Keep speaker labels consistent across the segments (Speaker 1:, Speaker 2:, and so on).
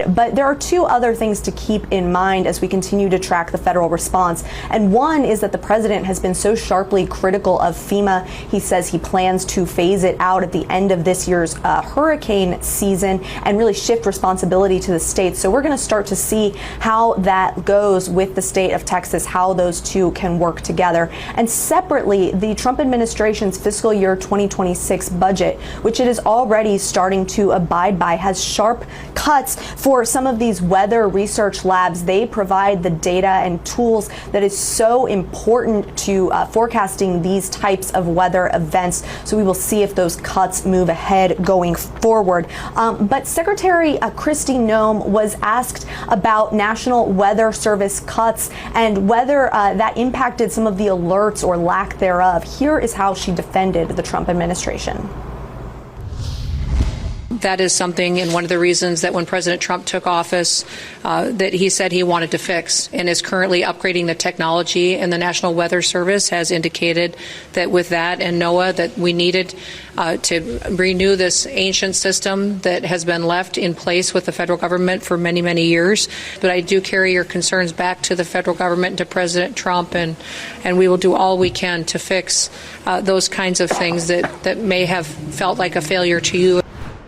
Speaker 1: But there are two other things to keep in mind as we continue to track the federal response. And one is that the president has been so sharply critical of FEMA. He says he plans to phase it out at the end of this year's hurricane season and really shift responsibility to the states. So we're going to start to see how that goes with the state of Texas, how those two can work together. And separately, the Trump administration's fiscal year 2026 budget, which it is already starting to abide by, has sharp cuts for some of these weather research labs. They provide the data and tools that is so important to forecasting these types of weather events. So we will see if those cuts move ahead going forward. But Secretary Kristi Noem was asked about National Weather Service cuts and whether that impacted some of the alerts or lack thereof. Here is how she defended the Trump administration.
Speaker 2: That is something, and one of the reasons that when President Trump took office, that he said he wanted to fix, and is currently upgrading the technology. And the National Weather Service has indicated that with that and NOAA, that we needed to renew this ancient system that has been left in place with the federal government for many, many years. But I do carry your concerns back to the federal government and to President Trump, and we will do all we can to fix those kinds of things that may have felt like a failure to you.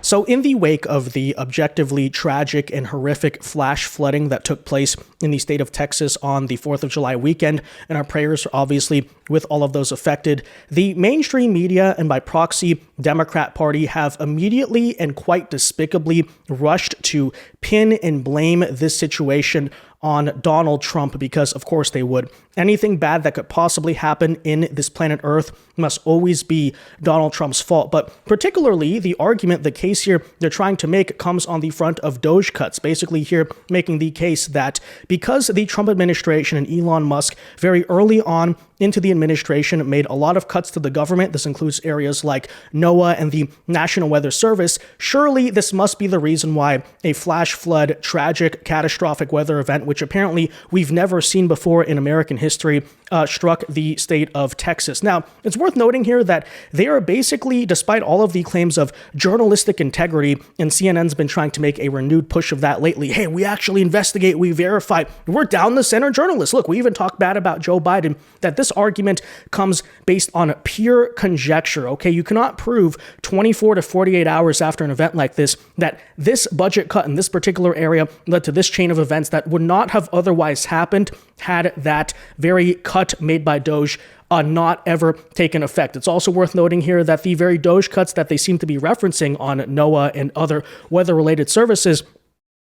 Speaker 3: So in the wake of the objectively tragic and horrific flash flooding that took place in the state of Texas on the 4th of July weekend, and our prayers are obviously with all of those affected, the mainstream media and by proxy Democrat Party have immediately and quite despicably rushed to pin and blame this situation on Donald Trump, because of course they would. Anything bad that could possibly happen in this planet Earth must always be Donald Trump's fault. But particularly the argument, the case here they're trying to make comes on the front of DOGE Cuts, basically here making the case that because the Trump administration and Elon Musk very early on into the administration made a lot of cuts to the government, this includes areas like NOAA and the National Weather Service, surely this must be the reason why a flash flood, tragic, catastrophic weather event, which apparently we've never seen before in American history, struck the state of Texas. Now, it's worth noting here that they are basically, despite all of the claims of journalistic integrity, and CNN's been trying to make a renewed push of that lately, hey, we actually investigate, we verify, we're down the center journalists. Look, we even talk bad about Joe Biden, that this argument comes based on pure conjecture, okay? You cannot prove 24 to 48 hours after an event like this that this budget cut in this particular area led to this chain of events that would not have otherwise happened had that very cut made by DOGE not ever taken effect. It's also worth noting here that the very DOGE cuts that they seem to be referencing on NOAA and other weather-related services,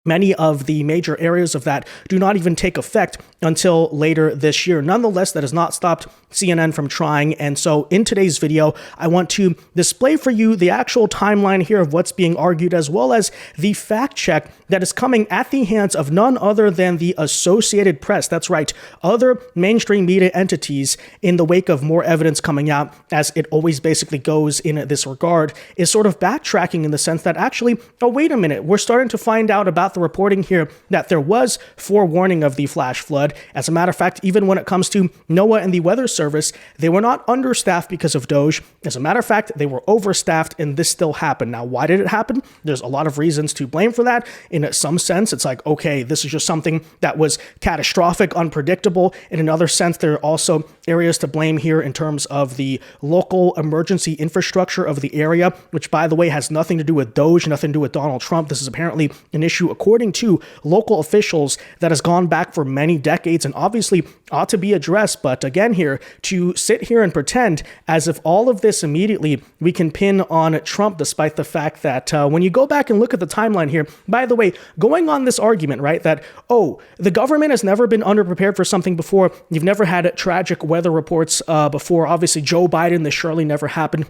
Speaker 3: many of the major areas of that do not even take effect until later this year. Nonetheless, that has not stopped CNN from trying. And so in today's video, I want to display for you the actual timeline here of what's being argued, as well as the fact check that is coming at the hands of none other than the Associated Press. That's right, other mainstream media entities, in the wake of more evidence coming out, as it always basically goes in this regard, is sort of backtracking in the sense that actually, oh, wait a minute, we're starting to find out about the reporting here that there was forewarning of the flash flood. As a matter of fact, even when it comes to NOAA and the Weather Service, they were not understaffed because of DOGE. As a matter of fact, they were overstaffed, and this still happened. Now, why did it happen? There's a lot of reasons to blame for that. In some sense, it's like, okay, this is just something that was catastrophic, unpredictable. In another sense, there are also areas to blame here in terms of the local emergency infrastructure of the area, which, by the way, has nothing to do with DOGE, nothing to do with Donald Trump. This is apparently an issue, according to local officials, that has gone back for many decades and obviously ought to be addressed. But again here, to sit here and pretend as if all of this immediately we can pin on Trump, despite the fact that when you go back and look at the timeline here, by the way, going on this argument, right, that, oh, the government has never been underprepared for something before. You've never had tragic weather reports before. Obviously, Joe Biden, this surely never happened,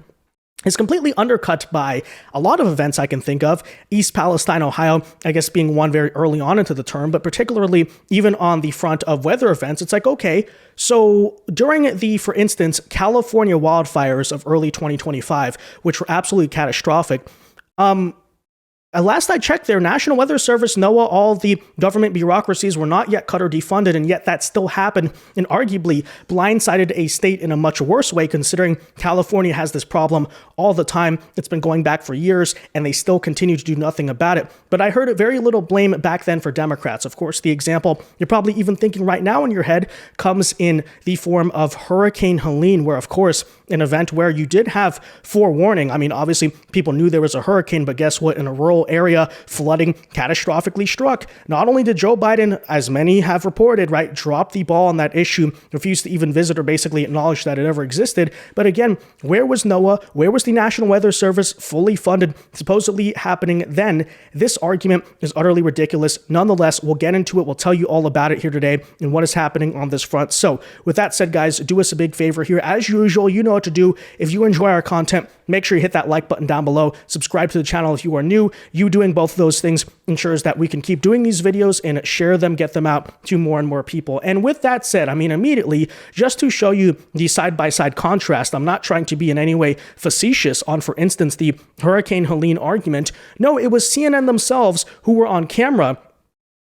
Speaker 3: is completely undercut by a lot of events I can think of. East Palestine, Ohio, I guess being one very early on into the term, but particularly even on the front of weather events, it's like, okay, so during the, for instance, California wildfires of early 2025, which were absolutely catastrophic, last I checked there, National Weather Service, NOAA, all the government bureaucracies were not yet cut or defunded, and yet that still happened and arguably blindsided a state in a much worse way, considering California has this problem all the time. It's been going back for years, and they still continue to do nothing about it. But I heard very little blame back then for Democrats. Of course, the example you're probably even thinking right now in your head comes in the form of Hurricane Helene, where, of course, an event where you did have forewarning. I mean, obviously, people knew there was a hurricane, but guess what? In a rural area, flooding catastrophically struck. Not only did Joe Biden, as many have reported, right, drop the ball on that issue, refused to even visit or basically acknowledge that it ever existed, but again, where was NOAA? Where was the National Weather Service fully funded, supposedly happening then? This argument is utterly ridiculous. Nonetheless, we'll get into it. We'll tell you all about it here today and what is happening on this front. So with that said, guys, do us a big favor here. As usual, you know what to do. If you enjoy our content, make sure you hit that like button down below. Subscribe to the channel if you are new. You doing both of those things ensures that we can keep doing these videos and share them, get them out to more and more people. And with that said, I mean, immediately, just to show you the side-by-side contrast, I'm not trying to be in any way facetious on, for instance, the Hurricane Helene argument. No, it was CNN themselves who were on camera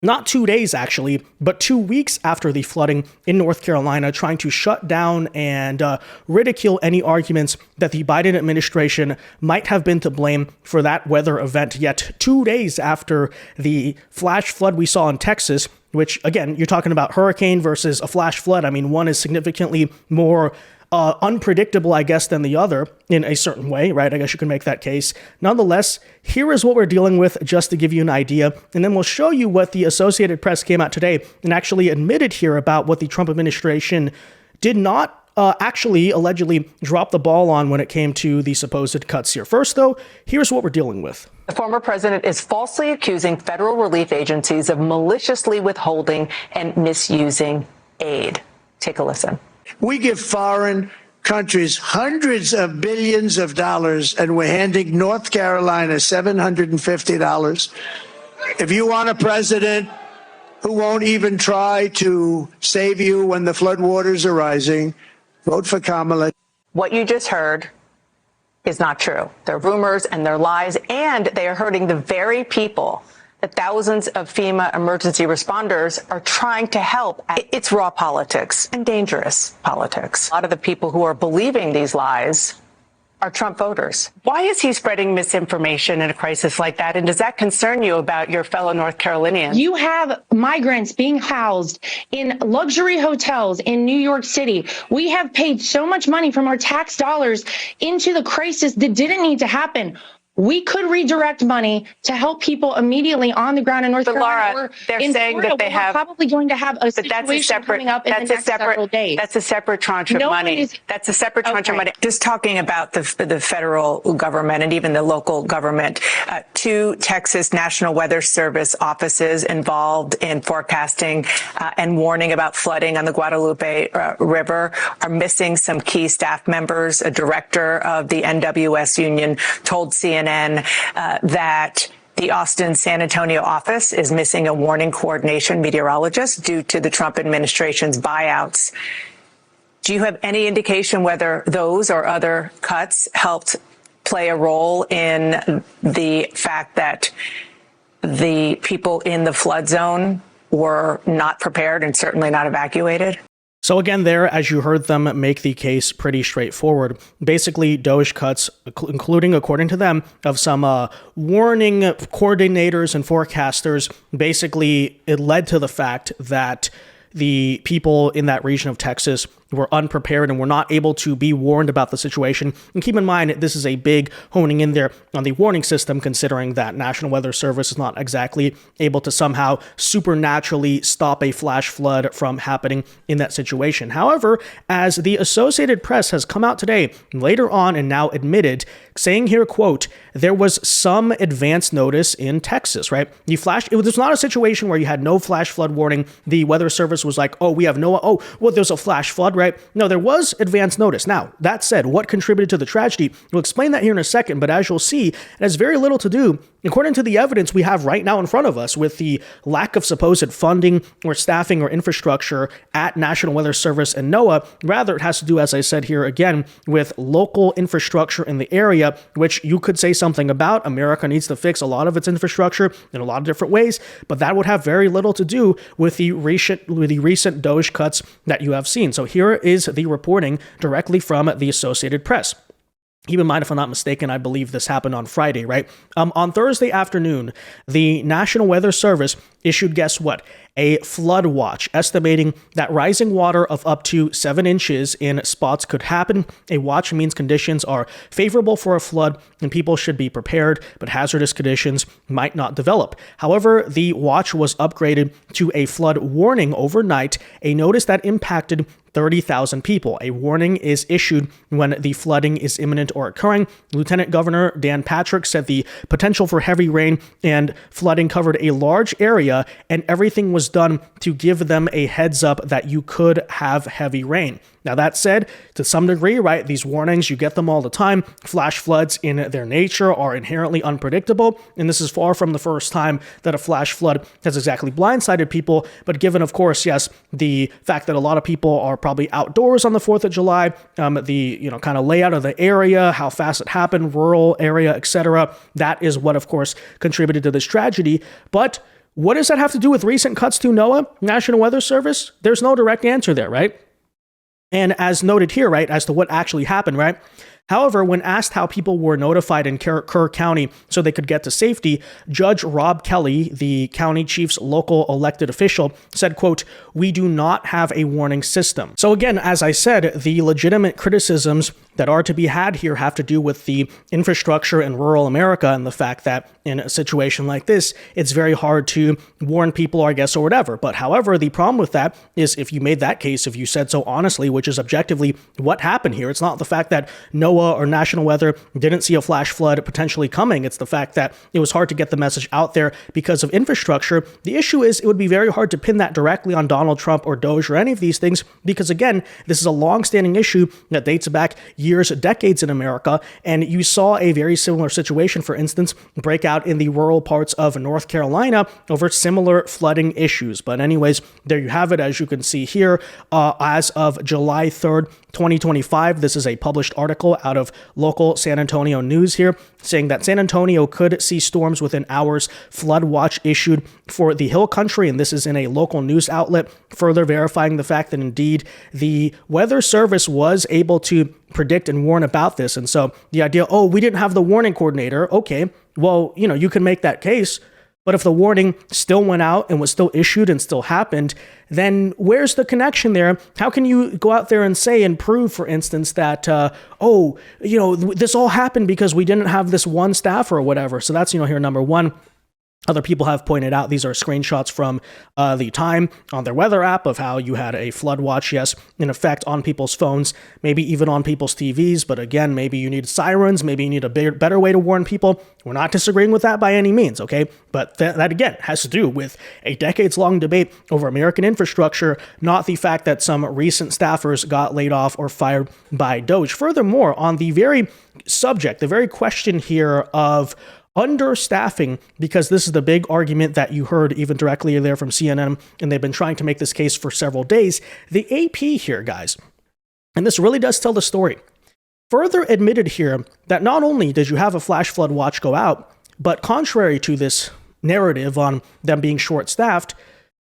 Speaker 3: not 2 days actually, but 2 weeks after the flooding in North Carolina, trying to shut down and ridicule any arguments that the Biden administration might have been to blame for that weather event. Yet 2 days after the flash flood we saw in Texas, which again, you're talking about hurricane versus a flash flood. I mean, one is significantly more unpredictable, I guess, than the other in a certain way, right? I guess you can make that case. Nonetheless, here is what we're dealing with, just to give you an idea. And then we'll show you what the Associated Press came out today and actually admitted here about what the Trump administration did not actually allegedly drop the ball on when it came to the supposed cuts here. First, though, here's what we're dealing with.
Speaker 4: The former president is falsely accusing federal relief agencies of maliciously withholding and misusing aid. Take a listen.
Speaker 5: We give foreign countries hundreds of billions of dollars, and we're handing North Carolina $750. If you want a president who won't even try to save you when the floodwaters are rising, vote for Kamala.
Speaker 4: What you just heard is not true. They're rumors and they're lies, and they are hurting the very people that thousands of FEMA emergency responders are trying to help. It's raw politics and dangerous politics. A lot of the people who are believing these lies are Trump voters. Why is he spreading misinformation in a crisis like that? And does that concern you about your fellow North Carolinians?
Speaker 6: You have migrants being housed in luxury hotels in New York City. We have paid so much money from our tax dollars into the crisis that didn't need to happen. We could redirect money to help people immediately on the ground in North Carolina.
Speaker 4: Laura, they're saying Florida, that they have
Speaker 6: probably going to have a situation coming up in the next several days.
Speaker 4: That's a separate tranche of money. That's a separate tranche of money. Just talking about the federal government and even the local government, 2 Texas National Weather Service offices involved in forecasting and warning about flooding on the Guadalupe River are missing some key staff members. A director of the NWS union told CNN that the Austin San Antonio office is missing a warning coordination meteorologist due to the Trump administration's buyouts. Do you have any indication whether those or other cuts helped play a role in the fact that the people in the flood zone were not prepared and certainly not evacuated?
Speaker 3: So again, there, as you heard them make the case pretty straightforward. Basically, DOGE cuts, including, according to them, of some warning coordinators and forecasters, basically it led to the fact that the people in that region of Texas were unprepared and were not able to be warned about the situation. And keep in mind, this is a big honing in there on the warning system, considering that National Weather Service is not exactly able to somehow supernaturally stop a flash flood from happening in that situation. However, as the Associated Press has come out today, later on and now admitted, saying here, quote, there was some advance notice in Texas, right? It was not a situation where you had no flash flood warning. The Weather Service was like, oh, we have no, oh, well, there's a flash flood, right? right? No, there was advance notice. Now, that said, what contributed to the tragedy? We'll explain that here in a second, but as you'll see, it has very little to do, according to the evidence we have right now in front of us, with the lack of supposed funding or staffing or infrastructure at National Weather Service and NOAA. Rather, it has to do, as I said here again, with local infrastructure in the area, which you could say something about. America needs to fix a lot of its infrastructure in a lot of different ways, but that would have very little to do with the recent DOGE cuts that you have seen. So here is the reporting directly from the Associated Press. Keep in mind, if I'm not mistaken, I believe this happened on Friday, right? On Thursday afternoon, the National Weather Service issued, guess what? A flood watch, estimating that rising water of up to 7 inches in spots could happen. A watch means conditions are favorable for a flood and people should be prepared, but hazardous conditions might not develop. However, the watch was upgraded to a flood warning overnight, a notice that impacted 30,000 people. A warning is issued when the flooding is imminent or occurring. Lieutenant Governor Dan Patrick said the potential for heavy rain and flooding covered a large area, and everything was done to give them a heads up that you could have heavy rain. Now, that said, to some degree, right, these warnings, you get them all the time. Flash floods in their nature are inherently unpredictable, and this is far from the first time that a flash flood has exactly blindsided people. But given, of course, yes, the fact that a lot of people are probably outdoors on the 4th of July, the kind of layout of the area, how fast it happened, rural area, etc., that is what, of course, contributed to this tragedy. But what does that have to do with recent cuts to NOAA, National Weather Service? There's no direct answer there, right? And as noted here, right, as to what actually happened, right? However, when asked how people were notified in Kerr County so they could get to safety, Judge Rob Kelly, the county chief's local elected official, said, quote, "We do not have a warning system." So again, as I said, the legitimate criticisms that are to be had here have to do with the infrastructure in rural America and the fact that in a situation like this, it's very hard to warn people, I guess, or whatever. But however, the problem with that is if you made that case, if you said so honestly, which is objectively what happened here, it's not the fact that NOAA or National Weather didn't see a flash flood potentially coming. It's the fact that it was hard to get the message out there because of infrastructure. The issue is it would be very hard to pin that directly on Donald Trump or DOGE or any of these things because, again, this is a long-standing issue that dates back years, decades in America, and you saw a very similar situation, for instance, break out in the rural parts of North Carolina over similar flooding issues. But anyways, there you have it. As you can see here, as of July 3rd, 2025, this is a published article out of local San Antonio news here, saying that San Antonio could see storms within hours. Flood watch issued for the Hill Country, and this is in a local news outlet, further verifying the fact that indeed the Weather Service was able to predict and warn about this. And so the idea, oh, we didn't have the warning coordinator. Okay, well, you can make that case. But if the warning still went out and was still issued and still happened, then where's the connection there? How can you go out there and say and prove, for instance, that, this all happened because we didn't have this one staffer or whatever? So that's, here, number one. Other people have pointed out these are screenshots from the time on their weather app of how you had a flood watch, yes, in effect on people's phones, maybe even on people's TVs. But again, maybe you need sirens, maybe you need a better way to warn people. We're not disagreeing with that by any means, okay? But that again has to do with a decades-long debate over American infrastructure, not the fact that some recent staffers got laid off or fired by DOGE. Furthermore, on the very subject, the very question here of understaffing, because this is the big argument that you heard even directly there from CNN, and they've been trying to make this case for several days. The AP here, guys, and this really does tell the story, further admitted here that not only did you have a flash flood watch go out, but contrary to this narrative on them being short-staffed,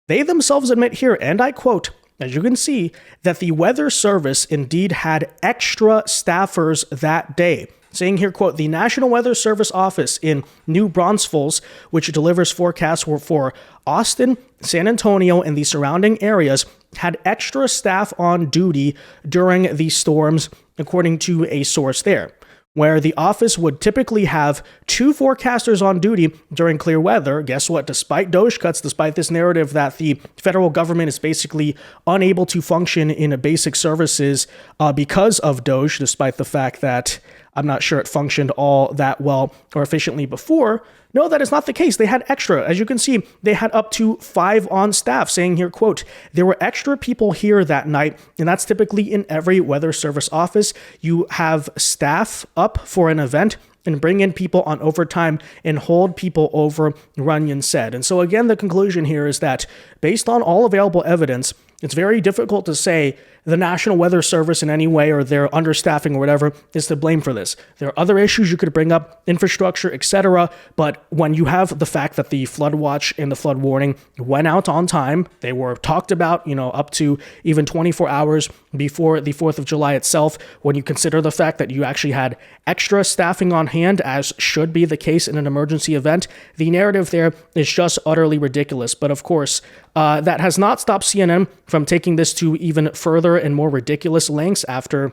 Speaker 3: they themselves admit here, and I quote, as you can see, that the Weather Service indeed had extra staffers that day. Saying here, quote, "The National Weather Service office in New Braunfels, which delivers forecasts for Austin, San Antonio, and the surrounding areas, had extra staff on duty during the storms, according to a source there, where the office would typically have 2 forecasters on duty during clear weather." Guess what? Despite DOGE cuts, despite this narrative that the federal government is basically unable to function in basic services because of DOGE, despite the fact that I'm not sure it functioned all that well or efficiently before. No, that is not the case. They had extra. As you can see, they had up to 5 on staff, saying here, quote, there were extra people here that night, and that's typically in every weather service office. You have staff up for an event and bring in people on overtime and hold people over, Runyon said. And so again, the conclusion here is that based on all available evidence, it's very difficult to say the National Weather Service in any way or their understaffing or whatever is to blame for this. There are other issues you could bring up, infrastructure, etc. But when you have the fact that the flood watch and the flood warning went out on time, they were talked about, up to even 24 hours before the 4th of July itself, when you consider the fact that you actually had extra staffing on hand, as should be the case in an emergency event, the narrative there is just utterly ridiculous. But of course, that has not stopped CNN from taking this to even further and more ridiculous lengths after,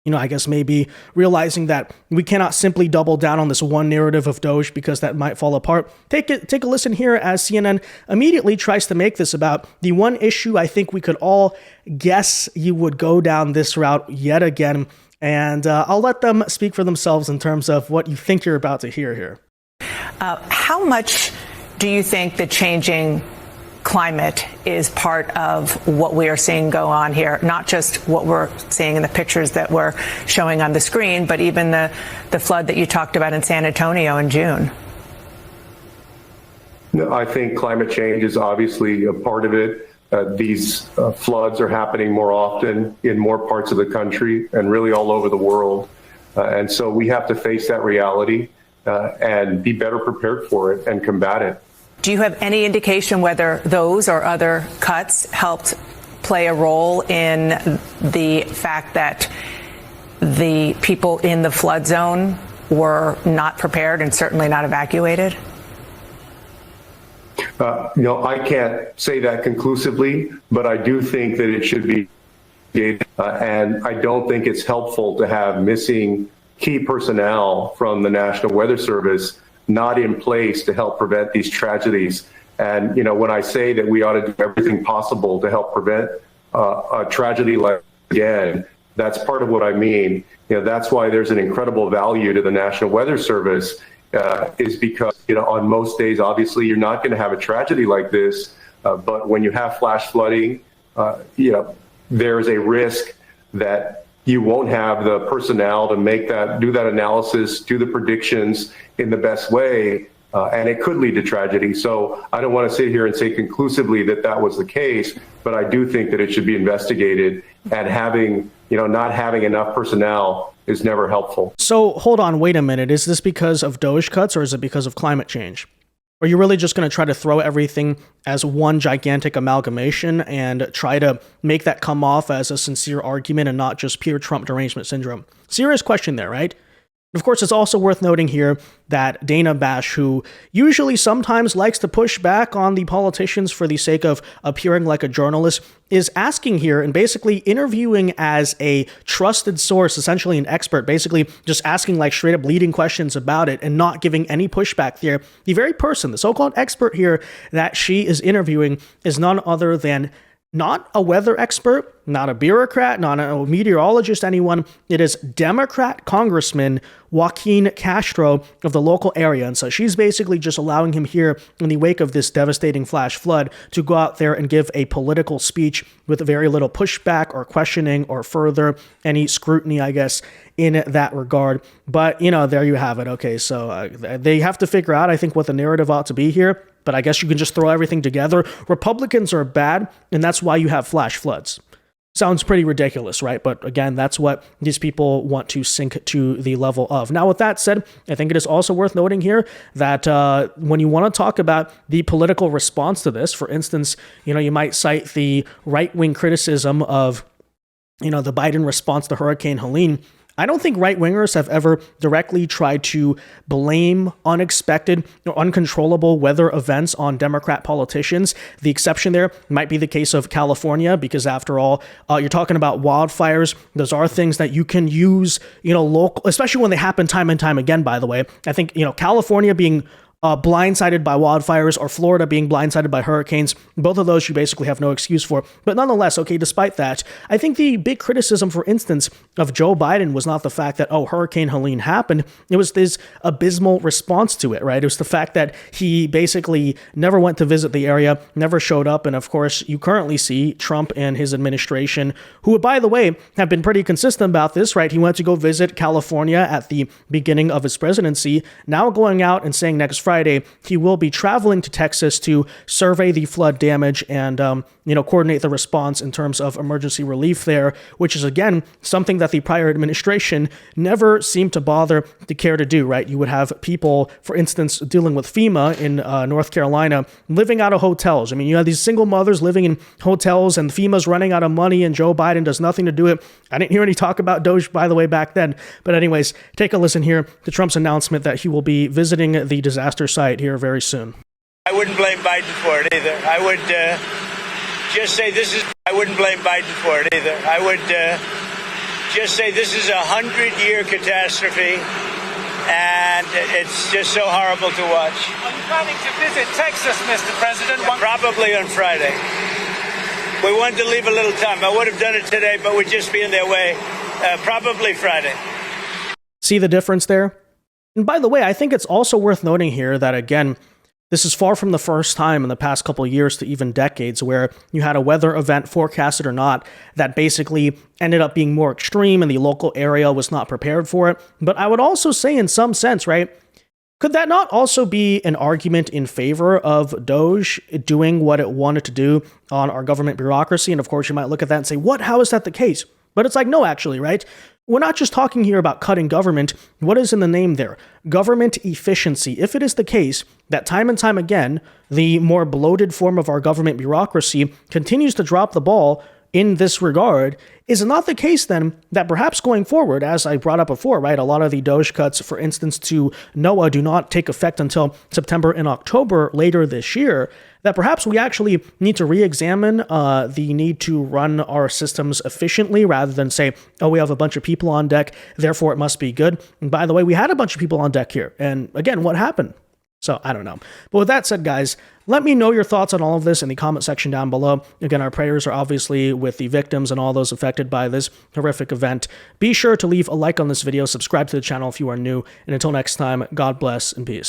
Speaker 3: I guess maybe realizing that we cannot simply double down on this one narrative of DOGE because that might fall apart. Take a listen here as CNN immediately tries to make this about the one issue I think we could all guess you would go down this route yet again. And I'll let them speak for themselves in terms of what you think you're about to hear here.
Speaker 4: How much do you think the changing climate is part of what we are seeing go on here, not just what we're seeing in the pictures that we're showing on the screen, but even the flood that you talked about in San Antonio in June?
Speaker 7: No, I think climate change is obviously a part of it. These floods are happening more often in more parts of the country and really all over the world. And so we have to face that reality and be better prepared for it and combat it.
Speaker 4: Do you have any indication whether those or other cuts helped play a role in the fact that the people in the flood zone were not prepared and certainly not evacuated?
Speaker 7: I can't say that conclusively, but I do think that it should be, and I don't think it's helpful to have missing key personnel from the National Weather Service not in place to help prevent these tragedies. And, when I say that we ought to do everything possible to help prevent a tragedy like again, that's part of what I mean. That's why there's an incredible value to the National Weather Service, is because, on most days, obviously, you're not going to have a tragedy like this. But when you have flash flooding, there's a risk that you won't have the personnel to do that analysis, do the predictions in the best way, and it could lead to tragedy. So I don't want to sit here and say conclusively that that was the case, but I do think that it should be investigated, and not having enough personnel is never helpful.
Speaker 3: So hold on, wait a minute. Is this because of DOGE cuts, or is it because of climate change? Or are you really just going to try to throw everything as one gigantic amalgamation and try to make that come off as a sincere argument and not just pure Trump derangement syndrome? Serious question there, right? Of course, it's also worth noting here that Dana Bash, who usually sometimes likes to push back on the politicians for the sake of appearing like a journalist, is asking here and basically interviewing as a trusted source, essentially an expert, basically just asking like straight up leading questions about it and not giving any pushback there. The very person, the so-called expert here that she is interviewing, is none other than not a weather expert, not a bureaucrat, not a meteorologist, anyone. It is Democrat Congressman Joaquin Castro of the local area. And so she's basically just allowing him here in the wake of this devastating flash flood to go out there and give a political speech with very little pushback or questioning or further any scrutiny, I guess, in that regard. But, there you have it. Okay, so they have to figure out, I think, what the narrative ought to be here. But I guess you can just throw everything together. Republicans are bad, and that's why you have flash floods. Sounds pretty ridiculous, right? But again, that's what these people want to sink to the level of. Now, with that said, I think it is also worth noting here that when you want to talk about the political response to this, for instance, you might cite the right-wing criticism of, the Biden response to Hurricane Helene. I don't think right-wingers have ever directly tried to blame unexpected or uncontrollable weather events on Democrat politicians. The exception there might be the case of California, because after all, you're talking about wildfires. Those are things that you can use, local, especially when they happen time and time again, by the way. I think, California being blindsided by wildfires or Florida being blindsided by hurricanes. Both of those you basically have no excuse for. But nonetheless, okay, despite that, I think the big criticism, for instance, of Joe Biden was not the fact that, oh, Hurricane Helene happened. It was this abysmal response to it, right? It was the fact that he basically never went to visit the area, never showed up. And of course, you currently see Trump and his administration, who, by the way, have been pretty consistent about this, right? He went to go visit California at the beginning of his presidency, now going out and saying next Friday he will be traveling to Texas to survey the flood damage and coordinate the response in terms of emergency relief there, which is again something that the prior administration never seemed to bother to care to do, right? You would have people, for instance, dealing with FEMA in North Carolina, living out of hotels. I mean, you have these single mothers living in hotels, and FEMA's running out of money, and Joe Biden does nothing to do it. I didn't hear any talk about DOGE, by the way, back then. But anyways, take a listen here to Trump's announcement that he will be visiting the disaster site here very soon.
Speaker 8: I wouldn't blame Biden for it either. I would just say this is. I wouldn't blame Biden for it either. I would just say this is a 100-year catastrophe, and it's just so horrible to watch.
Speaker 9: Are you planning to visit Texas, Mr. President?
Speaker 8: Probably on Friday. We wanted to leave a little time. I would have done it today, but we'd just be in their way. Probably Friday.
Speaker 3: See the difference there? And by the way, I think it's also worth noting here that, again, this is far from the first time in the past couple of years to even decades where you had a weather event, forecasted or not, that basically ended up being more extreme and the local area was not prepared for it. But I would also say, in some sense, right, could that not also be an argument in favor of DOGE doing what it wanted to do on our government bureaucracy? And of course, you might look at that and say, what? How is that the case? But it's like, no, actually, right? We're not just talking here about cutting government. What is in the name there? Government efficiency. If it is the case that time and time again, the more bloated form of our government bureaucracy continues to drop the ball in this regard, is it not the case then that perhaps going forward, as I brought up before, right, a lot of the DOGE cuts, for instance, to NOAA do not take effect until September and October later this year, that perhaps we actually need to re-examine the need to run our systems efficiently rather than say, oh, we have a bunch of people on deck, therefore it must be good. And by the way, we had a bunch of people on deck here. And again, what happened? So I don't know. But with that said, guys, let me know your thoughts on all of this in the comment section down below. Again, our prayers are obviously with the victims and all those affected by this horrific event. Be sure to leave a like on this video, subscribe to the channel if you are new, and until next time, God bless and peace.